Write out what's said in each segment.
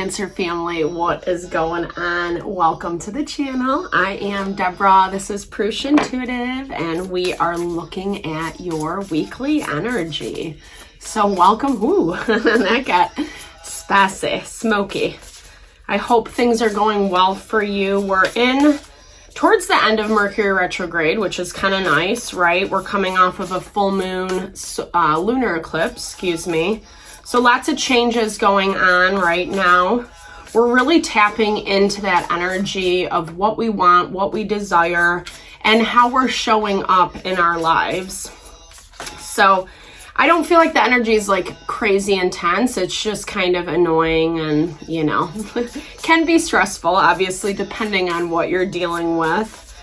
Cancer family, what is going on? Welcome to the channel. I am Deborah. This is Purusha Intuitive, and we are looking at your weekly energy. So welcome. Ooh, that got spicy, smoky. I hope things are going well for you. We're in towards the end of Mercury retrograde, which is kind of nice, right? We're coming off of a full moon lunar eclipse, excuse me. So lots of changes going on right now. We're really tapping into that energy of what we want, what we desire, and how we're showing up in our lives. So I don't feel like the energy is like crazy intense. It's just kind of annoying and, you know, can be stressful, obviously, depending on what you're dealing with.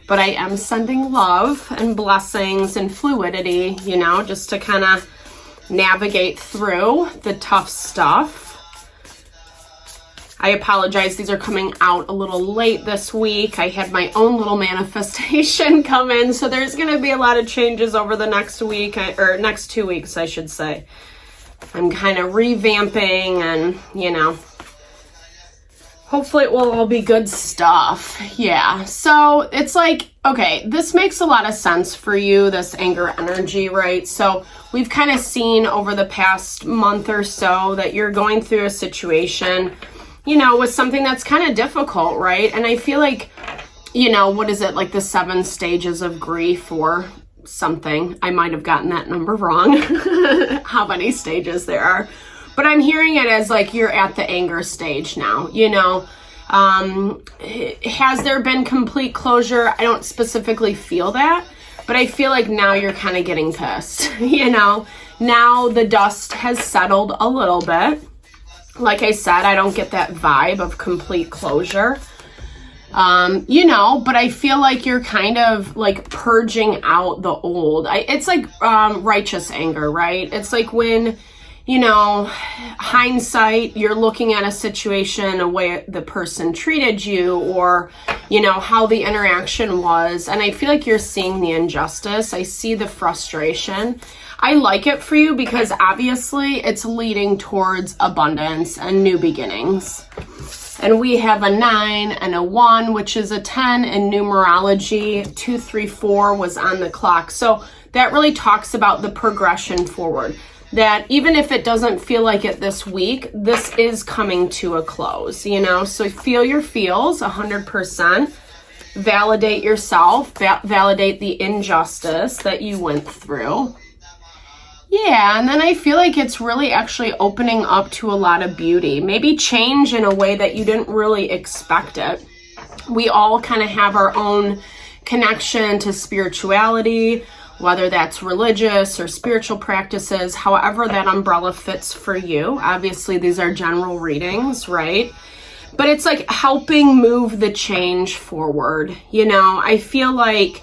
But I am sending love and blessings and fluidity, you know, just to kind of navigate through the tough stuff. I apologize, these are coming out a little late this week. I had my own little manifestation come in, so there's going to be a lot of changes over the next week, or next 2 weeks, I should say. I'm kind of revamping and, you know, hopefully it will all be good stuff. Yeah, so it's like, okay, this makes a lot of sense for you, this anger energy, right? So we've kind of seen over the past month or so that you're going through a situation, you know, with something that's kind of difficult, right? And I feel like, you know, what is it, like the 7 stages of grief or something? I might have gotten that number wrong, how many stages there are. But I'm hearing it as like you're at the anger stage now, you know. Has there been complete closure? I don't specifically feel that, but I feel like now you're kind of getting pissed, you know. Now the dust has settled a little bit. Like I said, I don't get that vibe of complete closure, you know, but I feel like you're kind of like purging out the old. It's like righteous anger, right? It's like when, you know, hindsight, you're looking at a situation, a way the person treated you, or, you know, how the interaction was. And I feel like you're seeing the injustice. I see the frustration. I like it for you because obviously it's leading towards abundance and new beginnings. And we have a 9 and a 1, which is a 10 in numerology. 2, 3, 4 was on the clock. So that really talks about the progression forward. That even if it doesn't feel like it this week, this is coming to a close, you know? So feel your feels 100%. Validate yourself. Validate the injustice that you went through. Yeah, and then I feel like it's really actually opening up to a lot of beauty. Maybe change in a way that you didn't really expect it. We all kind of have our own connection to spirituality, whether that's religious or spiritual practices, however that umbrella fits for you. Obviously, these are general readings, right? But it's like helping move the change forward. You know, I feel like,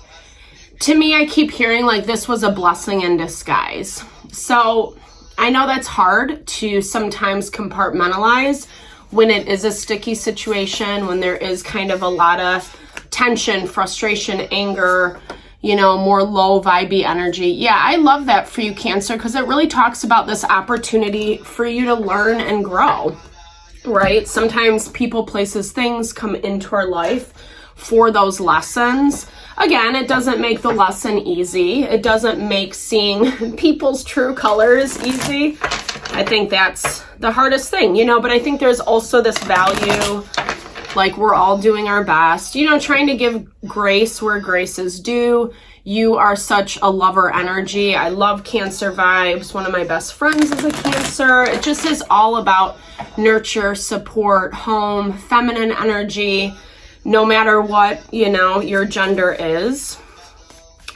to me, I keep hearing like this was a blessing in disguise. So I know that's hard to sometimes compartmentalize when it is a sticky situation, when there is kind of a lot of tension, frustration, anger, you know, more low vibey energy. Yeah, I love that for you, Cancer, because it really talks about this opportunity for you to learn and grow, right? Sometimes people, places, things come into our life for those lessons. Again, it doesn't make the lesson easy. It doesn't make seeing people's true colors easy. I think that's the hardest thing, you know, but I think there's also this value, like we're all doing our best, you know, trying to give grace where grace is due. You are such a lover energy. I love Cancer vibes. One of my best friends is a Cancer. It just is all about nurture, support, home, feminine energy, no matter what, you know, your gender is.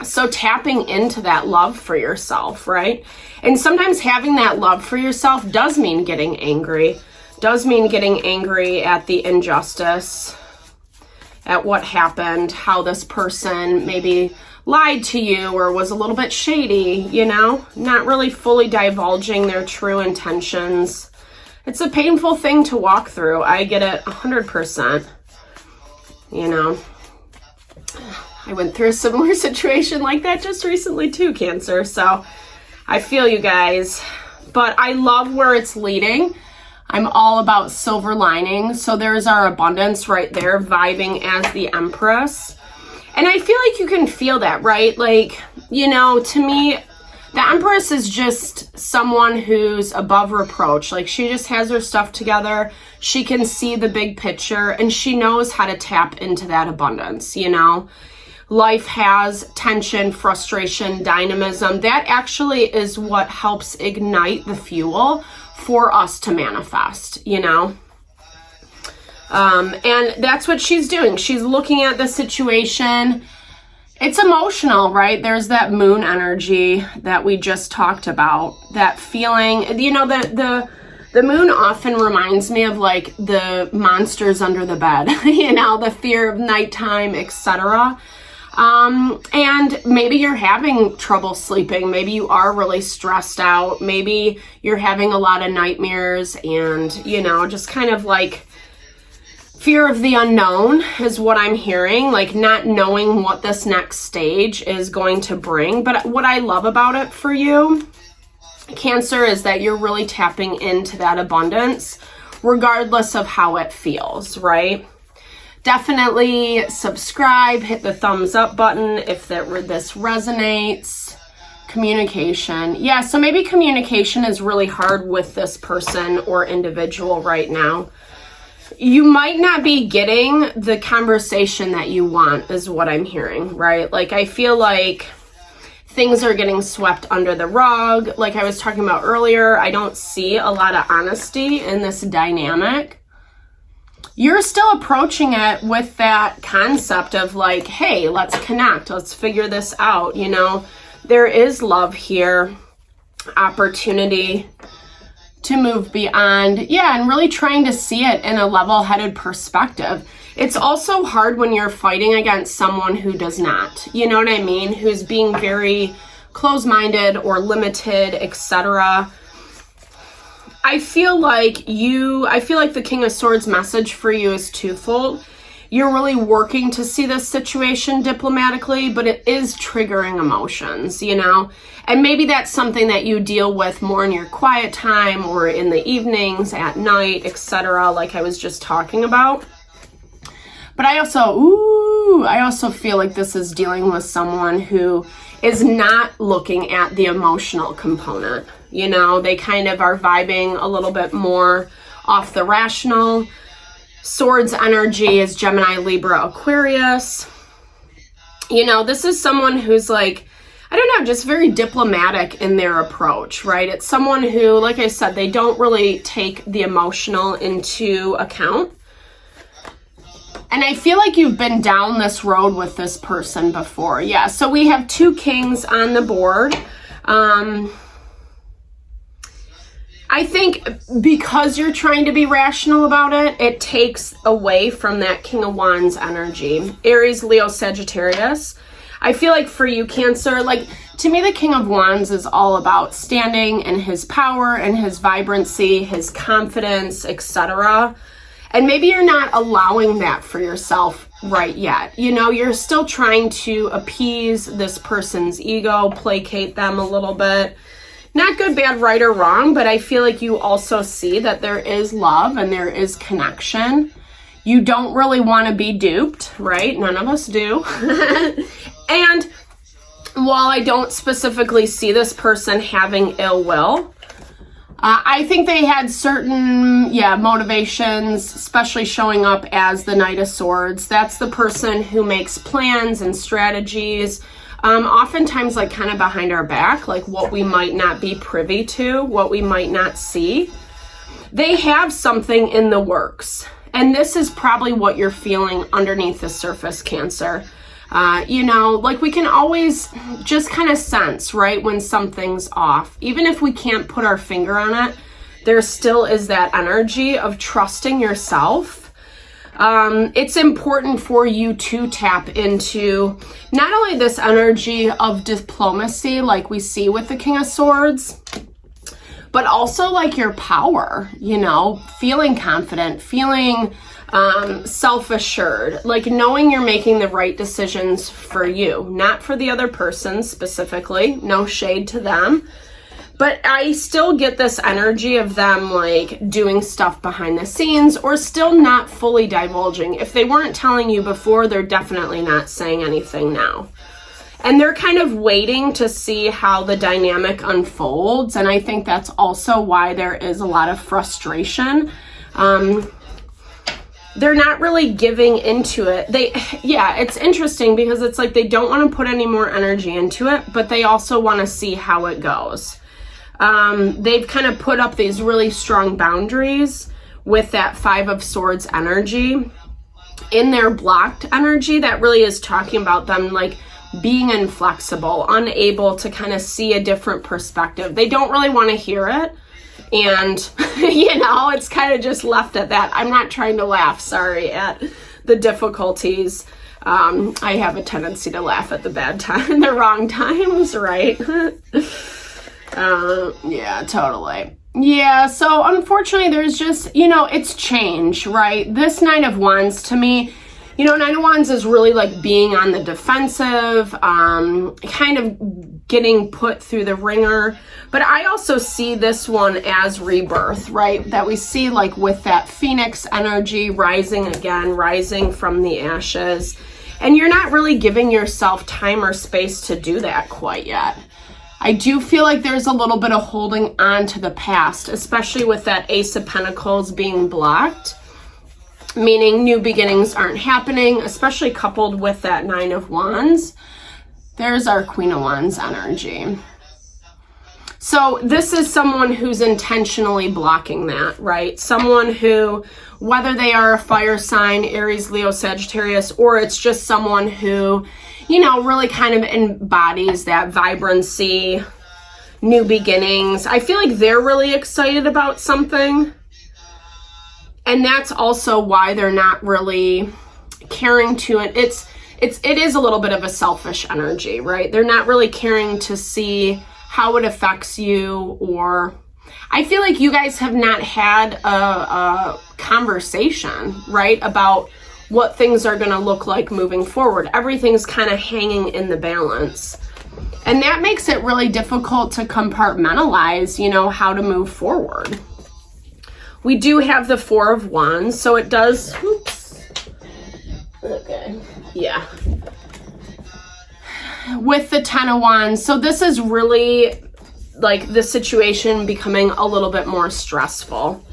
So tapping into that love for yourself, right? And sometimes having that love for yourself does mean getting angry. Does mean getting angry at the injustice, at what happened, how this person maybe lied to you or was a little bit shady, you know, not really fully divulging their true intentions. It's a painful thing to walk through. I get it 100%. You know, I went through a similar situation like that just recently too, Cancer. So I feel you guys, but I love where it's leading. I'm all about silver lining. So there's our abundance right there, vibing as the Empress. And I feel like you can feel that, right? Like, you know, to me, the Empress is just someone who's above reproach. Like, she just has her stuff together. She can see the big picture, and she knows how to tap into that abundance, you know? Life has tension, frustration, dynamism. That actually is what helps ignite the fuel for us to manifest, you know? And that's what she's doing. She's looking at the situation. It's emotional, right? There's that moon energy that we just talked about. That feeling, you know, the moon often reminds me of like the monsters under the bed, you know, the fear of nighttime, etc. And maybe you're having trouble sleeping. Maybe you are really stressed out. Maybe you're having a lot of nightmares and, you know, just kind of like fear of the unknown is what I'm hearing, like not knowing what this next stage is going to bring. But what I love about it for you, Cancer, is that you're really tapping into that abundance regardless of how it feels, right? Definitely subscribe, hit the thumbs up button if this resonates. Communication. Yeah, so maybe communication is really hard with this person or individual right now. You might not be getting the conversation that you want is what I'm hearing, right? Like, I feel like things are getting swept under the rug. Like I was talking about earlier, I don't see a lot of honesty in this dynamic. You're still approaching it with that concept of like, hey, let's connect. Let's figure this out. You know, there is love here, opportunity to move beyond, yeah, and really trying to see it in a level-headed perspective. It's also hard when you're fighting against someone who does not, you know what I mean? Who's being very closed-minded or limited, etc. I feel like the King of Swords message for you is twofold. You're really working to see this situation diplomatically, but it is triggering emotions, you know? And maybe that's something that you deal with more in your quiet time or in the evenings, at night, etc., like I was just talking about. But I also feel like this is dealing with someone who is not looking at the emotional component. You know, they kind of are vibing a little bit more off the rational. Swords energy is Gemini, Libra, Aquarius. You know, this is someone who's like, I don't know, just very diplomatic in their approach, right? It's someone who, like I said, they don't really take the emotional into account. And I feel like you've been down this road with this person before. Yeah, so we have two kings on the board. I think because you're trying to be rational about it, it takes away from that King of Wands energy. Aries, Leo, Sagittarius. I feel like for you, Cancer, like to me, the King of Wands is all about standing in his power and his vibrancy, his confidence, etc. And maybe you're not allowing that for yourself right yet. You know, you're still trying to appease this person's ego, placate them a little bit. Not good, bad, right, or wrong, but I feel like you also see that there is love and there is connection. You don't really want to be duped, right? None of us do. And while I don't specifically see this person having ill will, I think they had certain, motivations, especially showing up as the Knight of Swords. That's the person who makes plans and strategies, oftentimes like kind of behind our back, like what we might not be privy to, what we might not see. They have something in the works. And this is probably what you're feeling underneath the surface, Cancer. You know, like we can always just kind of sense, right, when something's off. Even if we can't put our finger on it, there still is that energy of trusting yourself. It's important for you to tap into not only this energy of diplomacy like we see with the King of Swords, but also like your power, you know, feeling confident, feeling self-assured, like knowing you're making the right decisions for you, not for the other person specifically, no shade to them, But I still get this energy of them like doing stuff behind the scenes or still not fully divulging. If they weren't telling you before, they're definitely not saying anything now. And they're kind of waiting to see how the dynamic unfolds. And I think that's also why there is a lot of frustration. They're not really giving into it. It's interesting because it's like they don't want to put any more energy into it, but they also want to see how it goes. They've kind of put up these really strong boundaries with that 5 of Swords energy. In their blocked energy, that really is talking about them like being inflexible, unable to kind of see a different perspective. They don't really want to hear it. And, it's kind of just left at that. I'm not trying to laugh, sorry, at the difficulties. I have a tendency to laugh at the bad time, the wrong times, right? Yeah, totally. Yeah, so unfortunately there's just, it's change, right? This 9 of Wands to me, 9 of Wands is really like being on the defensive, kind of getting put through the ringer. But I also see this one as rebirth, right? That we see like with that Phoenix energy rising again, rising from the ashes. And you're not really giving yourself time or space to do that quite yet. I do feel like there's a little bit of holding on to the past, especially with that Ace of Pentacles being blocked, meaning new beginnings aren't happening, especially coupled with that 9 of Wands. There's our Queen of Wands energy. So this is someone who's intentionally blocking that, right? Someone who, whether they are a fire sign, Aries, Leo, Sagittarius, or it's just someone who, really kind of embodies that vibrancy, new beginnings. I feel like they're really excited about something. And that's also why they're not really caring to it. It is a little bit of a selfish energy, right? They're not really caring to see how it affects you, or I feel like you guys have not had a conversation, right, about what things are going to look like moving forward. Everything's kind of hanging in the balance. And that makes it really difficult to compartmentalize, how to move forward. We do have the 4 of Wands, so it does, okay, yeah. With the 10 of Wands, so this is really like the situation becoming a little bit more stressful.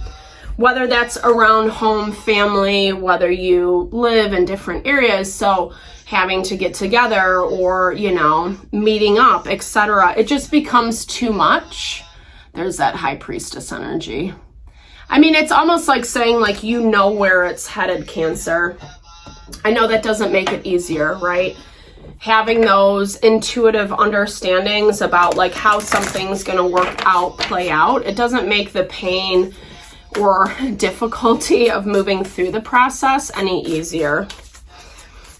Whether that's around home, family, whether you live in different areas, so having to get together or, meeting up, etc. It just becomes too much. There's that High Priestess energy. I mean, it's almost like saying like, where it's headed, Cancer. I know that doesn't make it easier, right? Having those intuitive understandings about like how something's going to play out, it doesn't make the pain or difficulty of moving through the process any easier.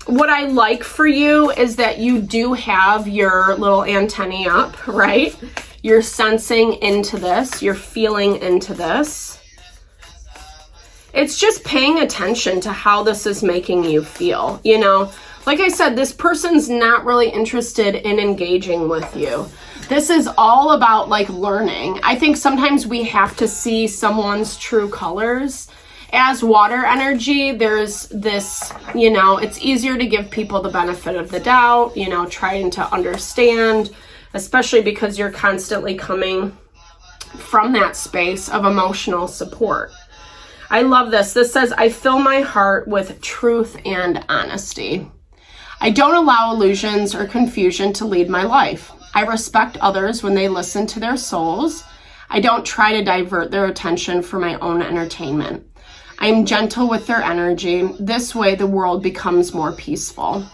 What I like for you is that you do have your little antennae up, right? You're sensing into this, you're feeling into this. It's just paying attention to how this is making you feel, Like I said, this person's not really interested in engaging with you. This is all about like learning. I think sometimes we have to see someone's true colors. As water energy, there's this, it's easier to give people the benefit of the doubt, trying to understand, especially because you're constantly coming from that space of emotional support. I love this. This says, I fill my heart with truth and honesty. I don't allow illusions or confusion to lead my life. I respect others when they listen to their souls. I don't try to divert their attention for my own entertainment. I am gentle with their energy. This way, the world becomes more peaceful.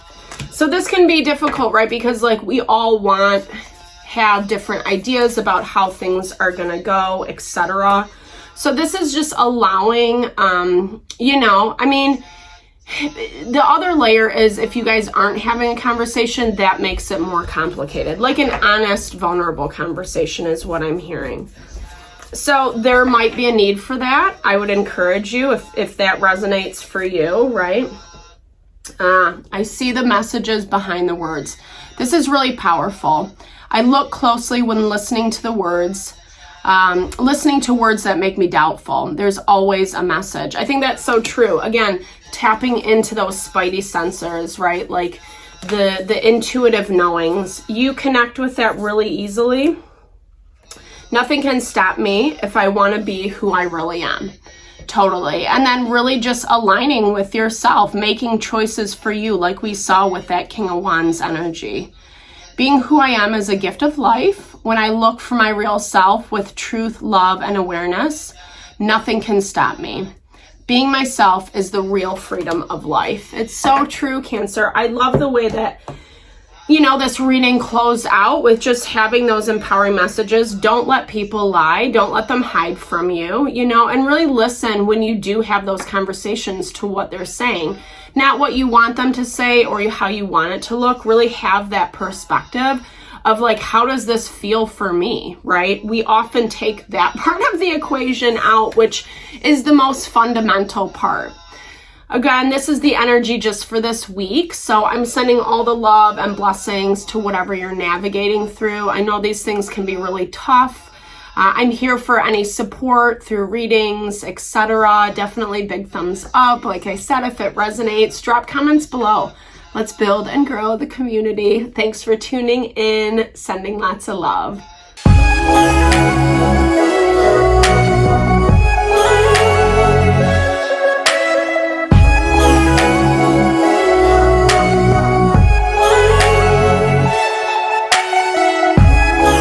So this can be difficult, right? Because like we all have different ideas about how things are going to go, etc. So this is just allowing, the other layer is if you guys aren't having a conversation, that makes it more complicated. Like an honest, vulnerable conversation is what I'm hearing. So there might be a need for that. I would encourage you if that resonates for you, right? I see the messages behind the words. This is really powerful. I look closely when listening to the words. Listening to words that make me doubtful. There's always a message. I think that's so true. Again, tapping into those spidey sensors, right? Like the intuitive knowings. You connect with that really easily. Nothing can stop me if I want to be who I really am. Totally. And then really just aligning with yourself, making choices for you, like we saw with that King of Wands energy. Being who I am is a gift of life. When I look for my real self with truth, love, and awareness, nothing can stop me. Being myself is the real freedom of life. It's so true, Cancer. I love the way that, you know, this reading closed out with just having those empowering messages. Don't let people lie. Don't let them hide from you, you know, and really listen when you do have those conversations to what they're saying. Not what you want them to say or how you want it to look. Really have that perspective of like, how does this feel for me, right? We often take that part of the equation out, which is the most fundamental part. Again, this is the energy just for this week. So I'm sending all the love and blessings to whatever you're navigating through. I know these things can be really tough. I'm here for any support through readings, etc. Definitely big thumbs up. Like I said, if it resonates, drop comments below. Let's build and grow the community. Thanks for tuning in. Sending lots of love.